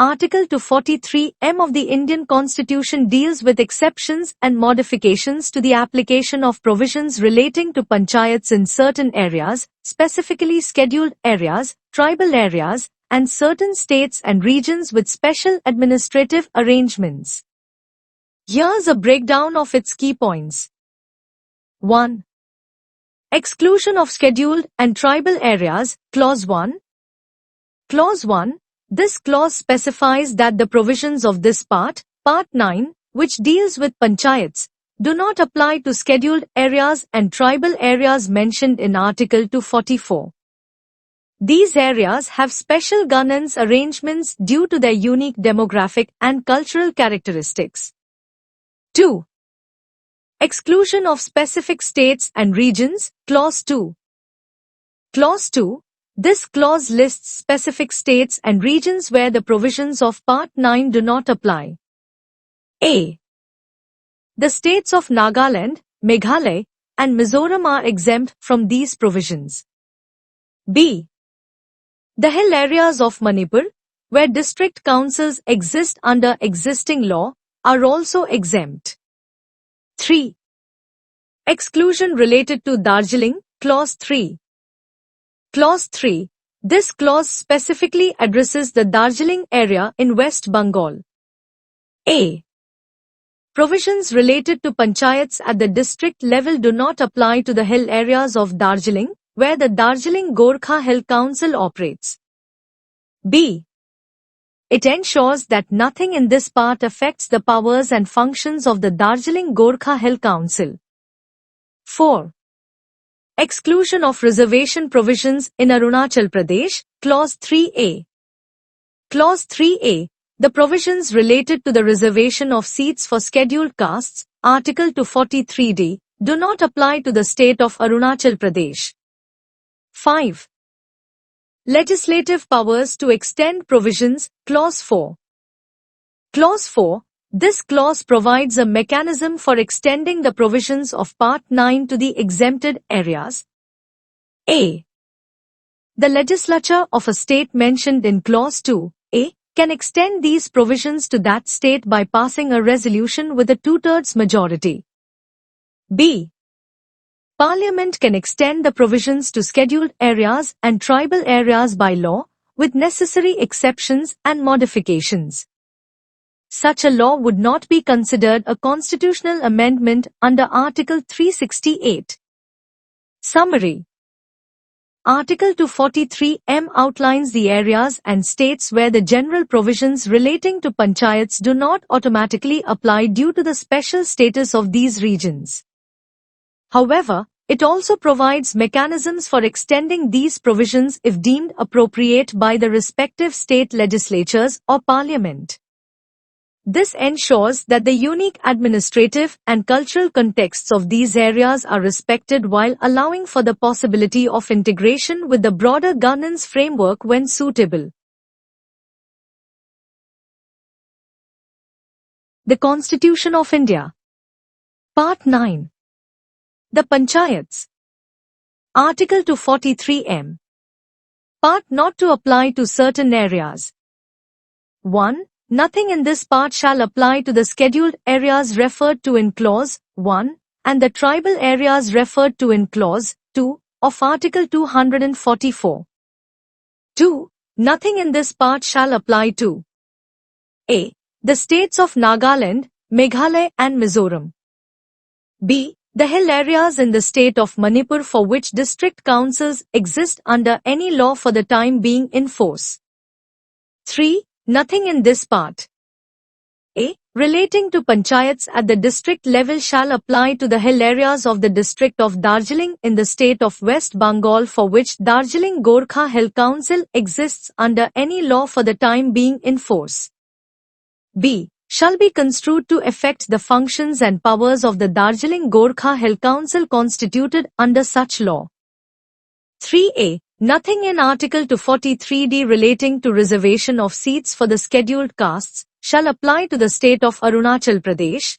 Article 243M of the Indian Constitution deals with exceptions and modifications to the application of provisions relating to panchayats in certain areas, specifically scheduled areas, tribal areas, and certain states and regions with special administrative arrangements. Here's a breakdown of its key points. 1. Exclusion of scheduled and tribal areas, Clause 1. Clause 1. This clause specifies that the provisions of this Part 9, which deals with panchayats, do not apply to scheduled areas and tribal areas mentioned in Article 244. These areas have special governance arrangements due to their unique demographic and cultural characteristics. 2. Exclusion of specific states and regions, Clause 2. Clause 2. This clause lists specific states and regions where the provisions of Part 9 do not apply. A. The states of Nagaland, Meghalaya, and Mizoram are exempt from these provisions. B. The hill areas of Manipur, where district councils exist under existing law, are also exempt. 3. Exclusion related to Darjeeling, Clause 3. Clause 3. This clause specifically addresses the Darjeeling area in West Bengal. A. Provisions related to panchayats at the district level do not apply to the hill areas of Darjeeling, where the Darjeeling Gorkha Hill Council operates. B. It ensures that nothing in this part affects the powers and functions of the Darjeeling Gorkha Hill Council. 4. Exclusion of reservation provisions in Arunachal Pradesh, Clause 3A. Clause 3A. The provisions related to the reservation of seats for scheduled castes, Article 243D, do not apply to the state of Arunachal Pradesh. 5. Legislative powers to extend provisions, Clause 4. Clause 4. This clause provides a mechanism for extending the provisions of Part 9 to the exempted areas. A. The legislature of a state mentioned in Clause 2A can extend these provisions to that state by passing a resolution with a two-thirds majority. B. Parliament can extend the provisions to scheduled areas and tribal areas by law, with necessary exceptions and modifications. Such a law would not be considered a constitutional amendment under Article 368. Summary. Article 243M outlines the areas and states where the general provisions relating to panchayats do not automatically apply due to the special status of these regions. However, it also provides mechanisms for extending these provisions if deemed appropriate by the respective state legislatures or parliament. This ensures that the unique administrative and cultural contexts of these areas are respected while allowing for the possibility of integration with the broader governance framework when suitable. The Constitution of India. Part 9. The Panchayats. Article 243M. Part not to apply to certain areas. 1. Nothing in this part shall apply to the scheduled areas referred to in Clause 1 and the tribal areas referred to in Clause 2 of Article 244. 2. Nothing in this part shall apply to A. The states of Nagaland, Meghalaya and Mizoram. B. The hill areas in the state of Manipur for which district councils exist under any law for the time being in force. 3. Nothing in this part A. Relating to panchayats at the district level shall apply to the hill areas of the District of Darjeeling in the State of West Bengal for which Darjeeling Gorkha Hill Council exists under any law for the time being in force. B. Shall be construed to affect the functions and powers of the Darjeeling Gorkha Hill Council constituted under such law. 3A. Nothing in Article 243D relating to reservation of seats for the scheduled castes shall apply to the state of Arunachal Pradesh.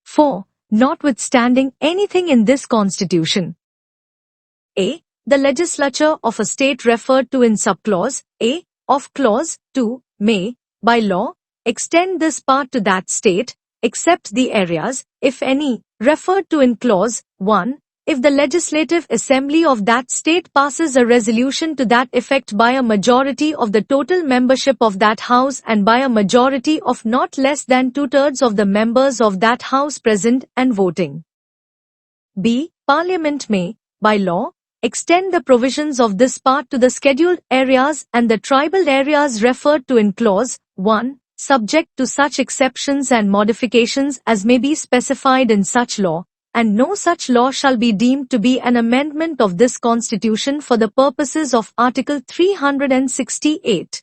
4. Notwithstanding anything in this constitution. A. The legislature of a state referred to in subclause A of Clause 2 may, by law, extend this part to that state, except the areas, if any, referred to in Clause 1, if the Legislative Assembly of that state passes a resolution to that effect by a majority of the total membership of that House and by a majority of not less than 2/3 of the members of that House present and voting. B. Parliament may, by law, extend the provisions of this part to the scheduled areas and the tribal areas referred to in Clause 1, subject to such exceptions and modifications as may be specified in such law, and no such law shall be deemed to be an amendment of this Constitution for the purposes of Article 368.